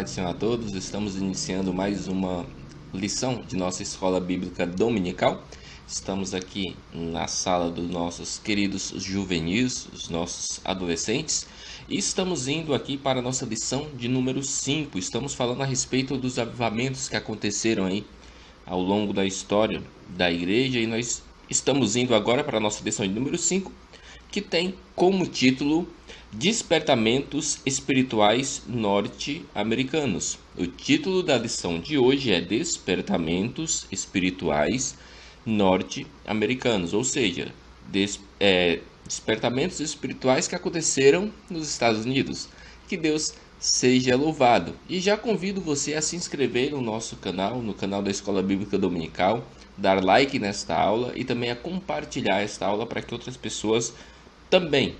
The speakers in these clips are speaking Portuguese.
do Senhor a todos. Estamos iniciando mais uma lição de nossa escola bíblica dominical. Estamos aqui na sala dos nossos queridos juvenis, os nossos adolescentes, e estamos indo aqui para a nossa lição de número 5. Estamos falando a respeito dos avivamentos que aconteceram aí ao longo da história da igreja, e nós estamos indo agora para a nossa lição de número 5, que tem como título Despertamentos Espirituais Norte-Americanos. O título da lição de hoje é Despertamentos Espirituais Norte-Americanos, ou seja, despertamentos espirituais que aconteceram nos Estados Unidos. Que Deus seja louvado. E já convido você a se inscrever no nosso canal, no canal da Escola Bíblica Dominical, dar like nesta aula e também a compartilhar esta aula para que outras pessoas também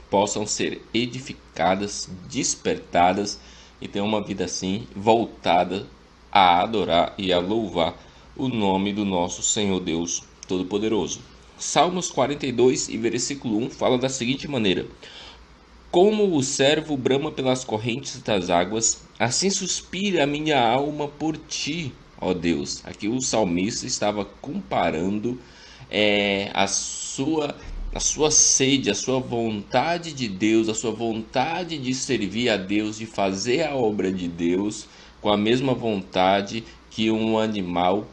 possam ser edificadas, despertadas e ter uma vida assim voltada a adorar e a louvar o nome do nosso Senhor Deus Todo-Poderoso. Salmos 42 e versículo 1 fala da seguinte maneira: Como o servo brama pelas correntes das águas, assim suspira a minha alma por ti, ó Deus. Aqui o salmista estava comparando a sua sede, a sua vontade de Deus, a sua vontade de servir a Deus, de fazer a obra de Deus, com a mesma vontade que um animal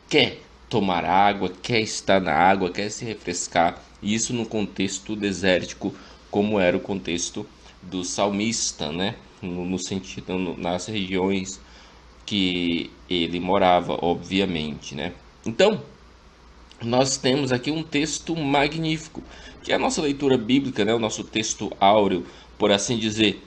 quer tomar água, quer estar na água, quer se refrescar. E isso no contexto desértico, como era o contexto do salmista, né? No sentido, nas regiões que ele morava, obviamente, né? Então, nós temos aqui um texto magnífico, que é a nossa leitura bíblica, né? O nosso texto áureo, por assim dizer,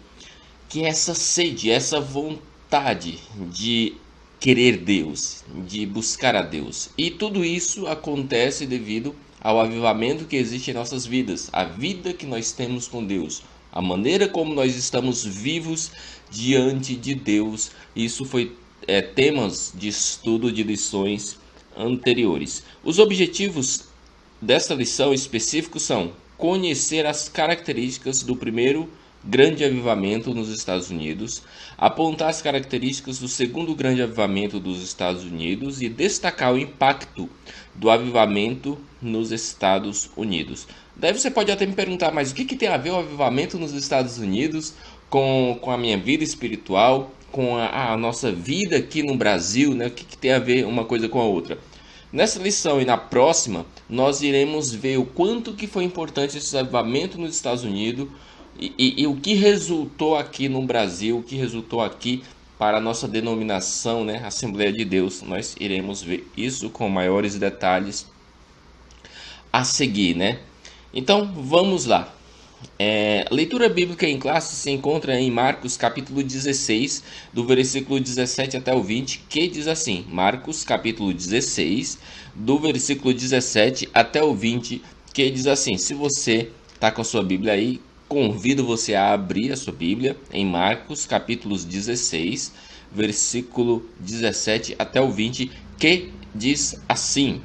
que é essa sede, essa vontade de querer Deus, de buscar a Deus. E tudo isso acontece devido ao avivamento que existe em nossas vidas, a vida que nós temos com Deus, a maneira como nós estamos vivos diante de Deus. Isso foi temas de estudo de lições anteriores. Os objetivos desta lição específicos são conhecer as características do primeiro grande avivamento nos Estados Unidos, apontar as características do segundo grande avivamento dos Estados Unidos e destacar o impacto do avivamento nos Estados Unidos. Daí você pode até me perguntar, mas o que tem a ver o avivamento nos Estados Unidos com a minha vida espiritual, com a nossa vida aqui no Brasil, né? O que tem a ver uma coisa com a outra? Nessa lição e na próxima, nós iremos ver o quanto que foi importante esse avivamento nos Estados Unidos e o que resultou aqui no Brasil, o que resultou aqui para a nossa denominação, né? Assembleia de Deus. Nós iremos ver isso com maiores detalhes a seguir, né? Então, vamos lá. Leitura bíblica em classe se encontra em Marcos capítulo 16, do versículo 17 até o 20, que diz assim: Marcos capítulo 16, do versículo 17 até o 20, que diz assim. Se você está com a sua Bíblia aí, convido você a abrir a sua Bíblia em Marcos capítulo 16, versículo 17 até o 20, que diz assim: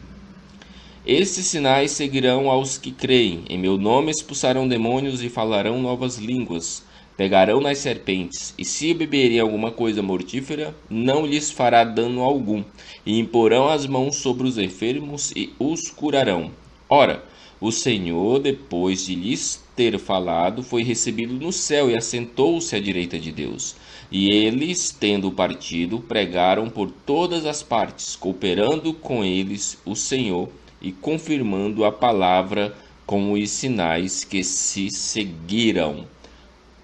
Estes sinais seguirão aos que creem. Em meu nome expulsarão demônios e falarão novas línguas. Pegarão nas serpentes, e se beberem alguma coisa mortífera, não lhes fará dano algum. E imporão as mãos sobre os enfermos e os curarão. Ora, o Senhor, depois de lhes ter falado, foi recebido no céu e assentou-se à direita de Deus. E eles, tendo partido, pregaram por todas as partes, cooperando com eles o Senhor e confirmando a palavra com os sinais que se seguiram.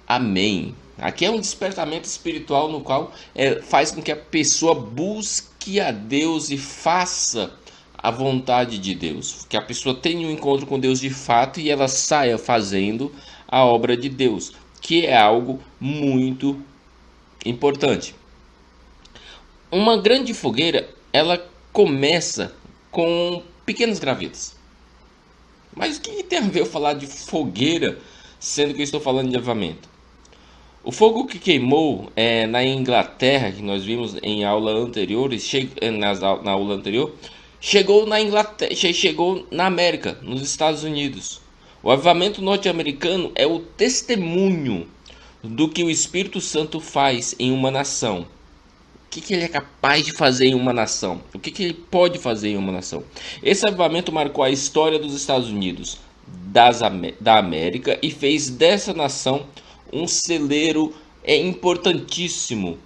Amém. Aqui é um despertamento espiritual no qual faz com que a pessoa busque a Deus e faça a vontade de Deus. Que a pessoa tenha um encontro com Deus de fato e ela saia fazendo a obra de Deus, que é algo muito importante. Uma grande fogueira, ela começa com pequenas gravetas. Mas o que tem a ver eu falar de fogueira, sendo que eu estou falando de avivamento? O fogo que queimou na Inglaterra, que nós vimos em aula anterior, na aula anterior, chegou na Inglaterra, chegou na América, nos Estados Unidos. O avivamento norte-americano é o testemunho do que o Espírito Santo faz em uma nação. O que ele é capaz de fazer em uma nação? O que ele pode fazer em uma nação? Esse avivamento marcou a história dos Estados Unidos, da América, e fez dessa nação um celeiro importantíssimo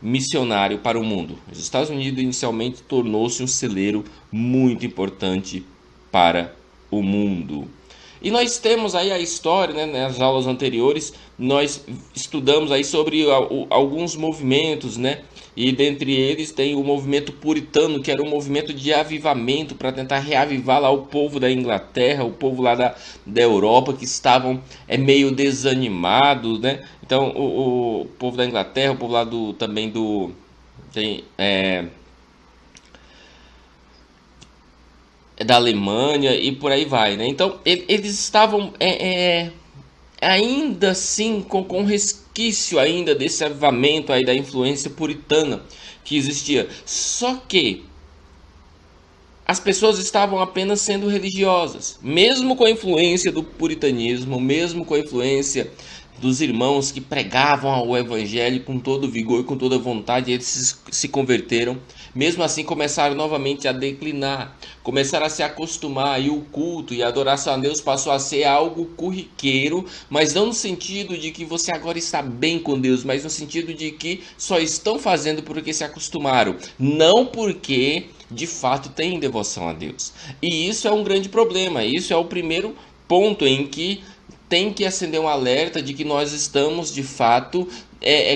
missionário para o mundo. Os Estados Unidos inicialmente tornou-se um celeiro muito importante para o mundo. E nós temos aí a história, né, nas aulas anteriores, nós estudamos aí sobre alguns movimentos, né? E dentre eles tem o movimento puritano, que era um movimento de avivamento para tentar reavivar lá o povo da Inglaterra, o povo lá da Europa, que estavam meio desanimados, né? Então o povo da Inglaterra, o povo lá também do... da Alemanha e por aí vai, né? Então eles estavam ainda assim com resquício ainda desse avivamento aí da influência puritana que existia. Só que as pessoas estavam apenas sendo religiosas, mesmo com a influência do puritanismo, mesmo com a influência dos irmãos que pregavam o evangelho com todo vigor e com toda vontade, eles se converteram. Mesmo assim começaram novamente a declinar, começaram a se acostumar, e o culto e a adoração a Deus passou a ser algo corriqueiro, mas não no sentido de que você agora está bem com Deus, mas no sentido de que só estão fazendo porque se acostumaram, não porque de fato têm devoção a Deus. E isso é um grande problema, isso é o primeiro ponto em que tem que acender um alerta de que nós estamos de fato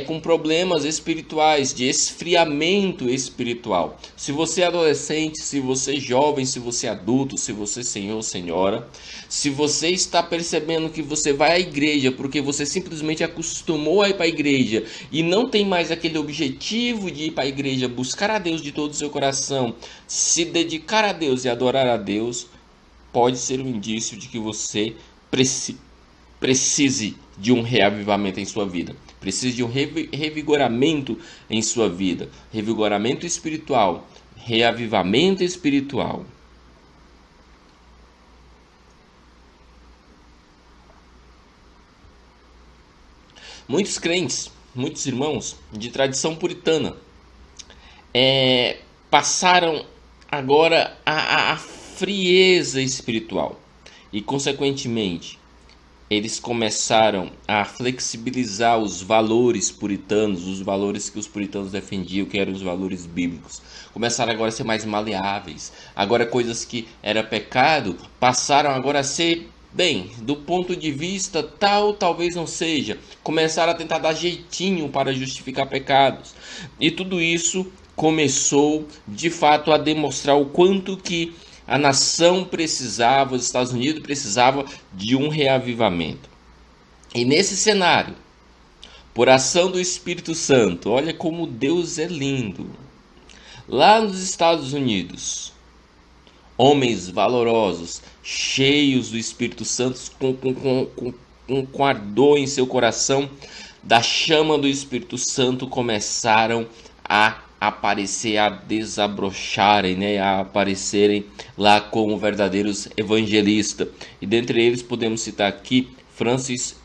com problemas espirituais, de esfriamento espiritual. Se você é adolescente, se você é jovem, se você é adulto, se você é senhor ou senhora, se você está percebendo que você vai à igreja porque você simplesmente acostumou a ir para a igreja e não tem mais aquele objetivo de ir para a igreja, buscar a Deus de todo o seu coração, se dedicar a Deus e adorar a Deus, pode ser um indício de que você precise de um reavivamento em sua vida. Precise de um revigoramento em sua vida. Revigoramento espiritual. Reavivamento espiritual. Muitos crentes, muitos irmãos de tradição puritana passaram agora a frieza espiritual. E, consequentemente, eles começaram a flexibilizar os valores puritanos, os valores que os puritanos defendiam, que eram os valores bíblicos. Começaram agora a ser mais maleáveis. Agora coisas que era pecado passaram agora a ser, bem, do ponto de vista tal, talvez não seja. Começaram a tentar dar jeitinho para justificar pecados. E tudo isso começou, de fato, a demonstrar o quanto que a nação precisava, os Estados Unidos precisava de um reavivamento. E nesse cenário, por ação do Espírito Santo, olha como Deus é lindo. Lá nos Estados Unidos, homens valorosos, cheios do Espírito Santo, com ardor em seu coração, da chama do Espírito Santo, começaram a aparecer, a desabrocharem, né, a aparecerem lá como verdadeiros evangelistas. E dentre eles podemos citar aqui Francis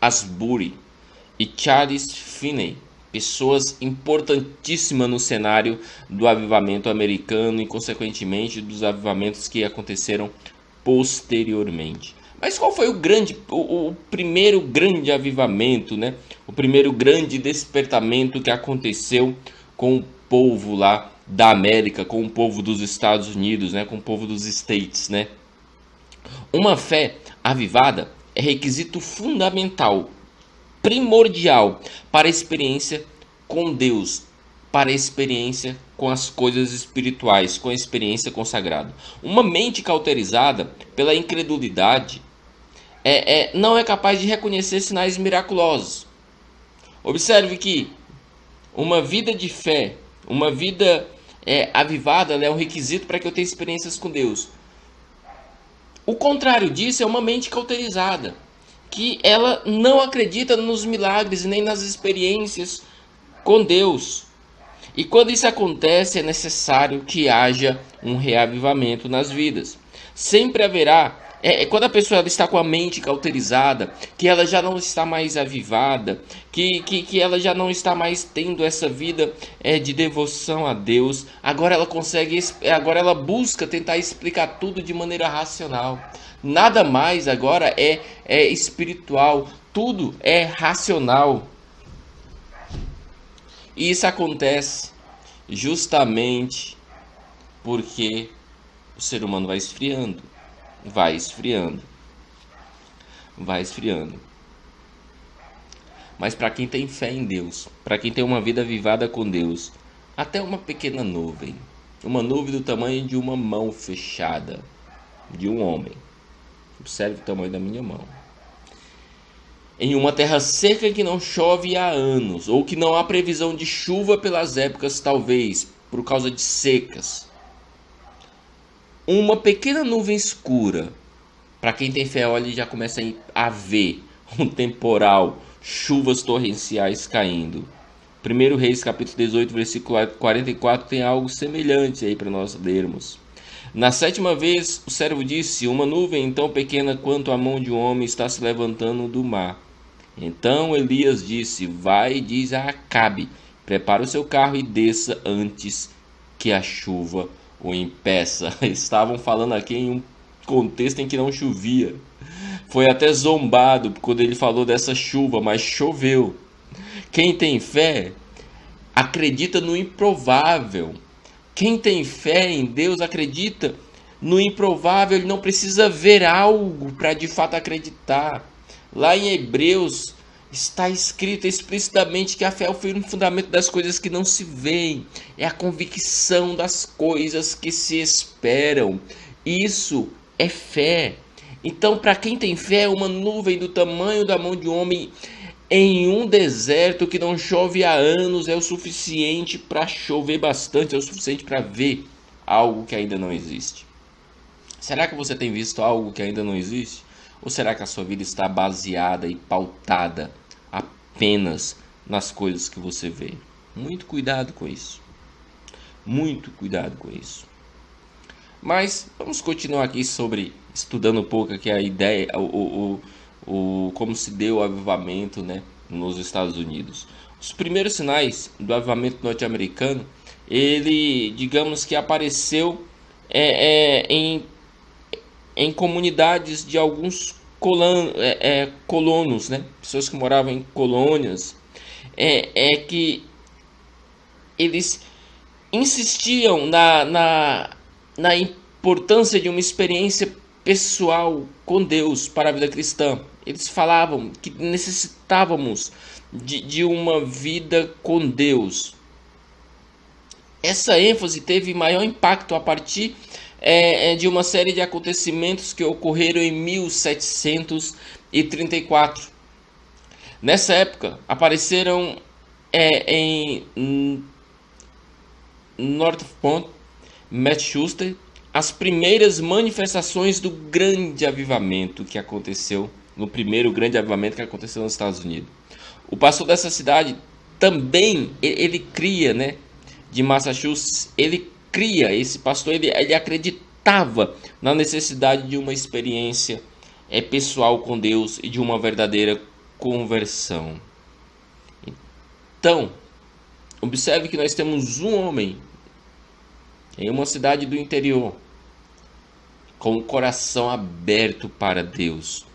Asbury e Charles Finney, pessoas importantíssimas no cenário do avivamento americano e, consequentemente, dos avivamentos que aconteceram posteriormente. Mas qual foi o primeiro grande avivamento, né? O primeiro grande despertamento que aconteceu com o povo lá da América, com o povo dos Estados Unidos, né? Com o povo dos States, né? Uma fé avivada é requisito fundamental, primordial para a experiência com Deus, para a experiência com as coisas espirituais, com a experiência consagrada. Uma mente cauterizada pela incredulidade não é capaz de reconhecer sinais miraculosos. Observe que uma vida de fé, uma vida avivada, é um requisito para que eu tenha experiências com Deus. O contrário disso é uma mente cauterizada, que ela não acredita nos milagres nem nas experiências com Deus. E quando isso acontece, é necessário que haja um reavivamento nas vidas. Sempre haverá Quando a pessoa ela está com a mente cauterizada, que ela já não está mais avivada, que ela já não está mais tendo essa vida de devoção a Deus, agora ela busca tentar explicar tudo de maneira racional. Nada mais agora é espiritual, tudo é racional. E isso acontece justamente porque o ser humano vai esfriando. Vai esfriando. Mas para quem tem fé em Deus, para quem tem uma vida avivada com Deus, até uma pequena nuvem, uma nuvem do tamanho de uma mão fechada, de um homem, observe o tamanho da minha mão, em uma terra seca que não chove há anos, ou que não há previsão de chuva pelas épocas, talvez por causa de secas, uma pequena nuvem escura, para quem tem fé, olha, já começa a ver um temporal, chuvas torrenciais caindo. 1 Reis capítulo 18, versículo 44 tem algo semelhante aí para nós lermos. Na sétima vez o servo disse: uma nuvem tão pequena quanto a mão de um homem está se levantando do mar. Então Elias disse: vai e diz a Acabe, prepara o seu carro e desça antes que a chuva o impeça. Estavam falando aqui em um contexto em que não chovia. Foi até zombado quando ele falou dessa chuva, mas choveu. Quem tem fé acredita no improvável. Quem tem fé em Deus acredita no improvável. Ele não precisa ver algo para de fato acreditar. Lá em Hebreus está escrito explicitamente que a fé é o firme fundamento das coisas que não se veem. É a convicção das coisas que se esperam. Isso é fé. Então, para quem tem fé, uma nuvem do tamanho da mão de um homem em um deserto que não chove há anos é o suficiente para chover bastante, é o suficiente para ver algo que ainda não existe. Será que você tem visto algo que ainda não existe? Ou será que a sua vida está baseada e pautada apenas nas coisas que você vê? Muito cuidado com isso. Muito cuidado com isso. Mas vamos continuar aqui estudando um pouco aqui a ideia, como se deu o avivamento, né, nos Estados Unidos. Os primeiros sinais do avivamento norte-americano, ele, digamos que apareceu em comunidades de alguns colonos, né, pessoas que moravam em colônias, que eles insistiam na importância de uma experiência pessoal com Deus para a vida cristã. Eles falavam que necessitávamos de uma vida com Deus. Essa ênfase teve maior impacto a partir de uma série de acontecimentos que ocorreram em 1734. Nessa época, apareceram em Northport, Massachusetts, as primeiras manifestações do grande avivamento que aconteceu, no primeiro grande avivamento que aconteceu nos Estados Unidos. O pastor dessa cidade também, ele cria, né, de Massachusetts, esse pastor, ele acreditava na necessidade de uma experiência pessoal com Deus e de uma verdadeira conversão. Então, observe que nós temos um homem em uma cidade do interior com o coração aberto para Deus.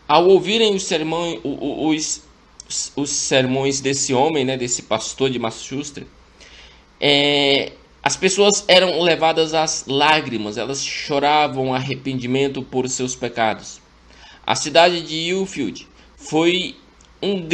Ao ouvirem os sermões desse homem, né, desse pastor de Massachusetts, as pessoas eram levadas às lágrimas, elas choravam arrependimento por seus pecados. A cidade de Ufield foi um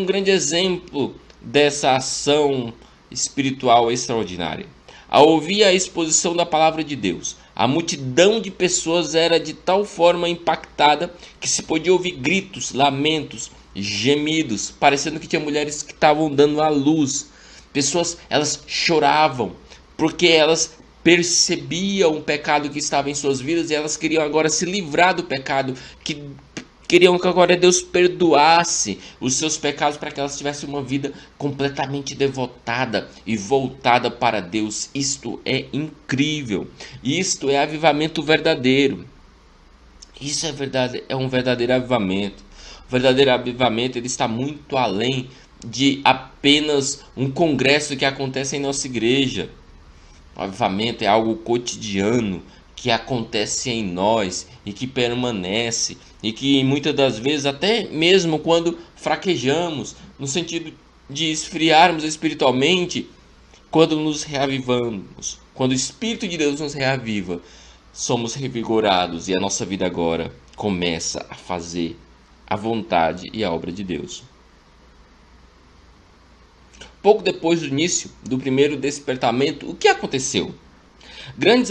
grande exemplo dessa ação espiritual extraordinária. Ao ouvir a exposição da palavra de Deus, a multidão de pessoas era de tal forma impactada que se podia ouvir gritos, lamentos, gemidos, parecendo que tinha mulheres que estavam dando à luz. Pessoas, elas choravam porque elas percebiam o pecado que estava em suas vidas e elas queriam agora se livrar do pecado que queriam que agora Deus perdoasse os seus pecados para que elas tivessem uma vida completamente devotada e voltada para Deus. Isto é incrível. Isto é avivamento verdadeiro. Isso é verdade, é um verdadeiro avivamento. O verdadeiro avivamento, ele está muito além de apenas um congresso que acontece em nossa igreja. O avivamento é algo cotidiano que acontece em nós e que permanece, e que muitas das vezes, até mesmo quando fraquejamos, no sentido de esfriarmos espiritualmente, quando nos reavivamos, quando o Espírito de Deus nos reaviva, somos revigorados e a nossa vida agora começa a fazer a vontade e a obra de Deus. Pouco depois do início do primeiro despertamento, o que aconteceu? Grandes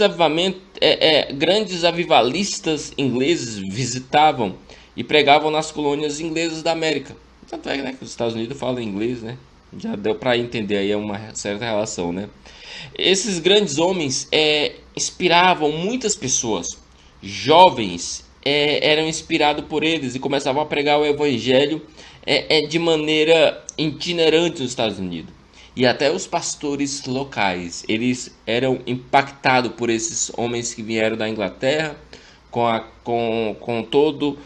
avivalistas ingleses visitavam e pregavam nas colônias inglesas da América. Tanto é, né, que os Estados Unidos falam inglês, né? Já deu para entender aí uma certa relação, né? Esses grandes homens inspiravam muitas pessoas. Jovens eram inspirados por eles e começavam a pregar o evangelho de maneira itinerante nos Estados Unidos. E até os pastores locais, eles eram impactados por esses homens que vieram da Inglaterra, com todo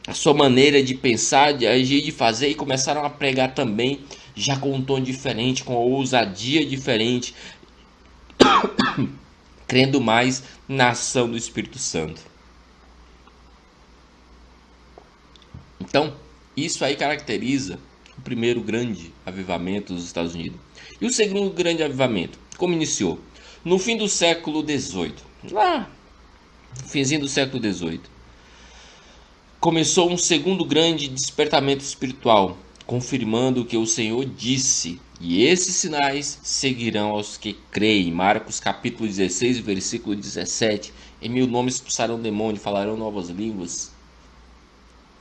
a sua maneira de pensar, de agir, de fazer, e começaram a pregar também, já com um tom diferente, com ousadia diferente, crendo mais na ação do Espírito Santo. Então, isso aí caracteriza o primeiro grande avivamento dos Estados Unidos. E o segundo grande avivamento, como iniciou? No fim do século XVIII, lá no finzinho do século XVIII, começou um segundo grande despertamento espiritual, confirmando o que o Senhor disse: e esses sinais seguirão aos que creem. Marcos capítulo 16, versículo 17. Em meu nome expulsarão demônio, falarão novas línguas,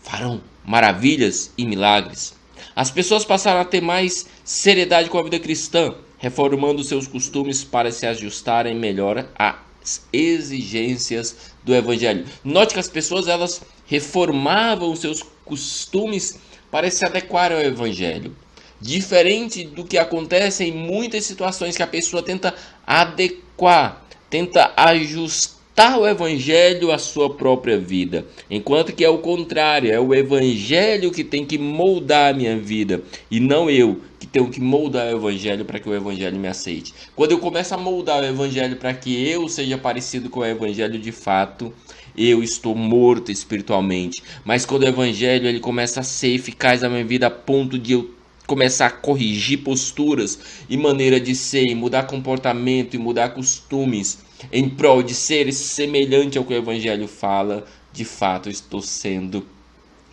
farão maravilhas e milagres. As pessoas passaram a ter mais seriedade com a vida cristã, reformando seus costumes para se ajustarem melhor às exigências do evangelho. Note que as pessoas, elas reformavam seus costumes para se adequar ao evangelho. Diferente do que acontece em muitas situações, que a pessoa tenta adequar, tenta ajustar o evangelho à sua própria vida, enquanto que é o contrário, é o evangelho que tem que moldar a minha vida e não eu que tenho que moldar o evangelho para que o evangelho me aceite. Quando eu começo a moldar o evangelho para que eu seja parecido com o evangelho, de fato eu estou morto espiritualmente. Mas quando o evangelho ele começa a ser eficaz na minha vida, a ponto de eu começar a corrigir posturas e maneira de ser, e mudar comportamento e mudar costumes em prol de ser semelhante ao que o evangelho fala, de fato eu estou sendo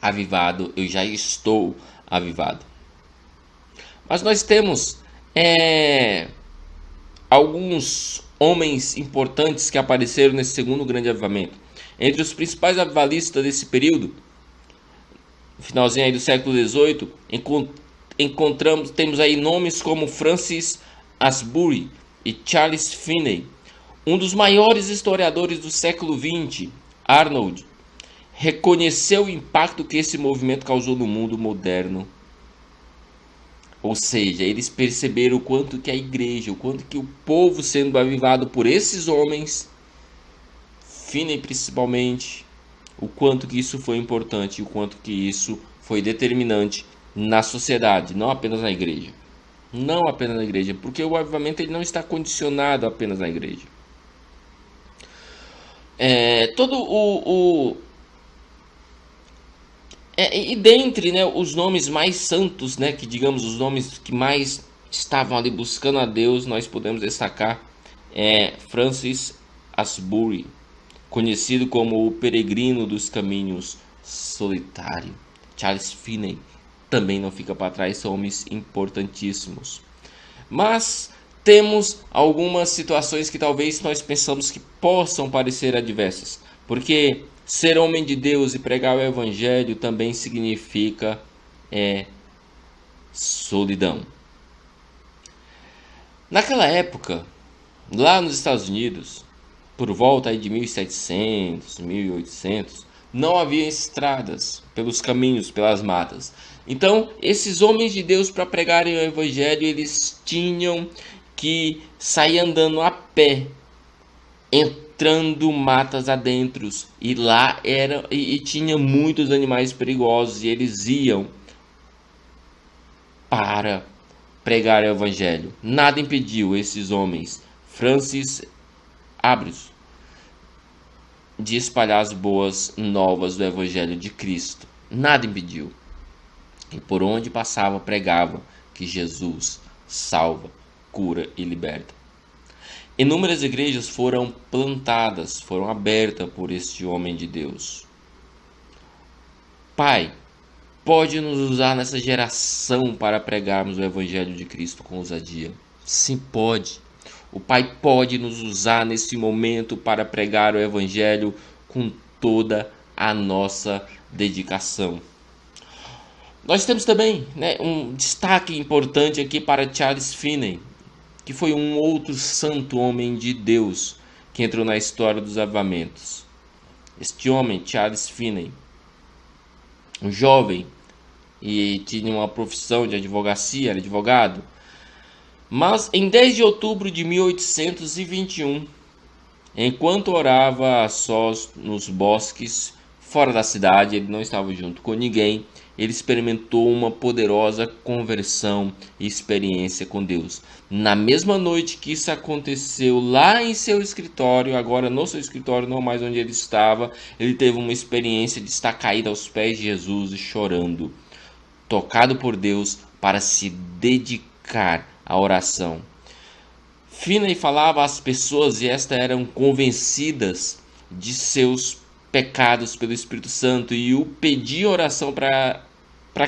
avivado, eu já estou avivado. Mas nós temos alguns homens importantes que apareceram nesse segundo grande avivamento. Entre os principais avivalistas desse período, no finalzinho aí do século XVIII, temos aí nomes como Francis Asbury e Charles Finney. Um dos maiores historiadores do século XX, Arnold, reconheceu o impacto que esse movimento causou no mundo moderno. Ou seja, eles perceberam o quanto que a igreja, o quanto que o povo sendo avivado por esses homens, Finney principalmente, o quanto que isso foi importante, o quanto que isso foi determinante na sociedade, não apenas na igreja. Não apenas na igreja, porque o avivamento ele não está condicionado apenas na igreja. E dentre, né, os nomes mais santos, né, que digamos os nomes que mais estavam ali buscando a Deus, nós podemos destacar Francis Asbury, conhecido como o peregrino dos caminhos solitário. Charles Finney também não fica para trás, são homens importantíssimos. Mas temos algumas situações que talvez nós pensamos que possam parecer adversas, porque ser homem de Deus e pregar o evangelho também significa solidão. Naquela época, lá nos Estados Unidos, por volta aí de 1700, 1800, não havia estradas pelos caminhos, pelas matas. Então, esses homens de Deus, para pregarem o evangelho, eles tinham que sair andando a pé, entrando matas adentro, e lá tinha muitos animais perigosos, e eles iam para pregar o evangelho. Nada impediu esses homens, Francis Abreu, de espalhar as boas novas do evangelho de Cristo. Nada impediu. E por onde passava pregava que Jesus salva, cura e liberta. Inúmeras igrejas foram plantadas, foram abertas por este homem de Deus. Pai, pode nos usar nessa geração para pregarmos o evangelho de Cristo com ousadia? Sim, pode. O Pai pode nos usar nesse momento para pregar o evangelho com toda a nossa dedicação. Nós temos também, um destaque importante aqui para Charles Finney, que foi um outro santo homem de Deus que entrou na história dos avivamentos. Este homem, Charles Finney, um jovem, e tinha uma profissão de advocacia, era advogado. Mas em 10 de outubro de 1821, enquanto orava a sós nos bosques, fora da cidade, ele não estava junto com ninguém, ele experimentou uma poderosa conversão e experiência com Deus. Na mesma noite que isso aconteceu lá em seu escritório, agora no seu escritório, não mais onde ele estava, ele teve uma experiência de estar caído aos pés de Jesus e chorando, tocado por Deus para se dedicar à oração. Finney falava às pessoas e estas eram convencidas de seus pecados pelo Espírito Santo e o pediam oração para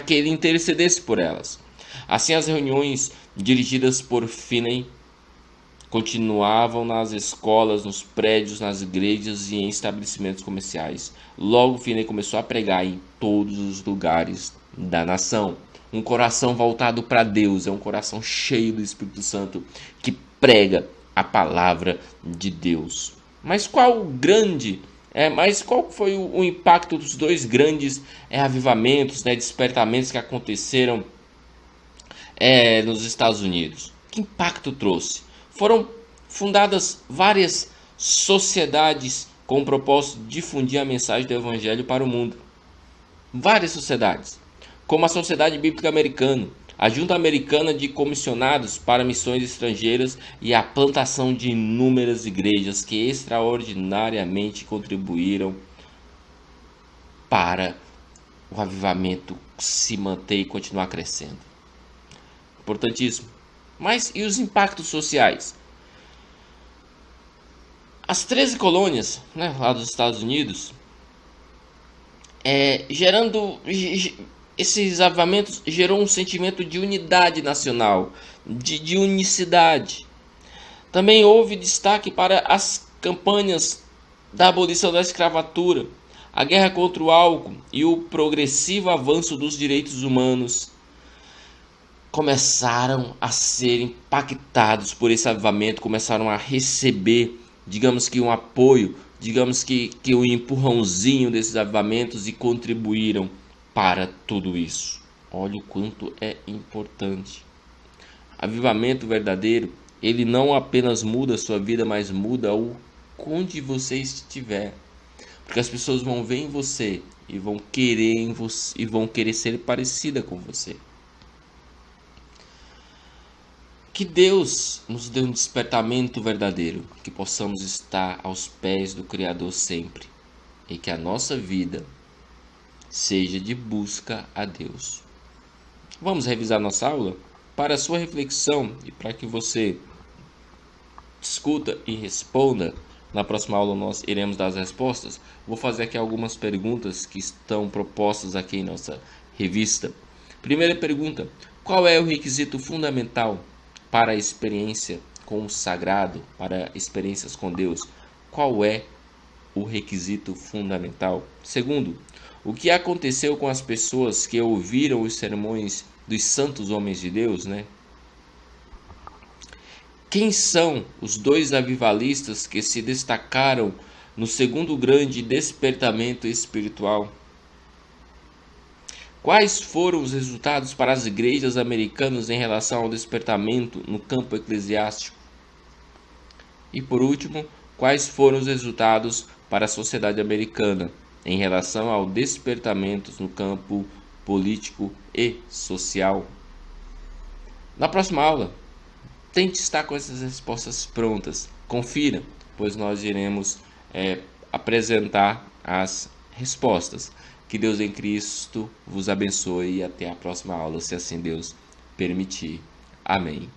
que ele intercedesse por elas. Assim, as reuniões dirigidas por Finney continuavam nas escolas, nos prédios, nas igrejas e em estabelecimentos comerciais. Logo, Finney começou a pregar em todos os lugares da nação. Um coração voltado para Deus, é um coração cheio do Espírito Santo que prega a palavra de Deus. Mas qual foi o impacto dos dois grandes avivamentos, despertamentos que aconteceram nos Estados Unidos? Que impacto trouxe? Foram fundadas várias sociedades com o propósito de difundir a mensagem do Evangelho para o mundo. Várias sociedades, como a Sociedade Bíblica Americana, a Junta Americana de Comissionados para Missões Estrangeiras e a plantação de inúmeras igrejas que extraordinariamente contribuíram para o avivamento se manter e continuar crescendo. Importantíssimo. Mas e os impactos sociais? As 13 colônias lá dos Estados Unidos, esses avivamentos gerou um sentimento de unidade nacional, de unicidade. Também houve destaque para as campanhas da abolição da escravatura, a guerra contra o álcool e o progressivo avanço dos direitos humanos. Começaram a ser impactados por esse avivamento, começaram a receber, digamos que um apoio, digamos que um empurrãozinho desses avivamentos e contribuíram para tudo isso. Olha o quanto é importante. Avivamento verdadeiro, ele não apenas muda a sua vida, mas muda onde você estiver. Porque as pessoas vão ver em você e vão querer ser parecida com você. Que Deus nos dê um despertamento verdadeiro, que possamos estar aos pés do Criador sempre e que a nossa vida seja de busca a Deus. Vamos revisar nossa aula? Para a sua reflexão e para que você discuta e responda, na próxima aula nós iremos dar as respostas. Vou fazer aqui algumas perguntas que estão propostas aqui em nossa revista. Primeira pergunta: qual é o requisito fundamental para a experiência com o sagrado, para experiências com Deus? Qual é o requisito fundamental? Segundo, o que aconteceu com as pessoas que ouviram os sermões dos santos homens de Deus, Quem são os dois avivalistas que se destacaram no segundo grande despertamento espiritual? Quais foram os resultados para as igrejas americanas em relação ao despertamento no campo eclesiástico? E por último, quais foram os resultados para a sociedade americana em relação ao despertamento no campo político e social? Na próxima aula, tente estar com essas respostas prontas. Confira, pois nós iremos apresentar as respostas. Que Deus em Cristo vos abençoe e até a próxima aula, se assim Deus permitir. Amém.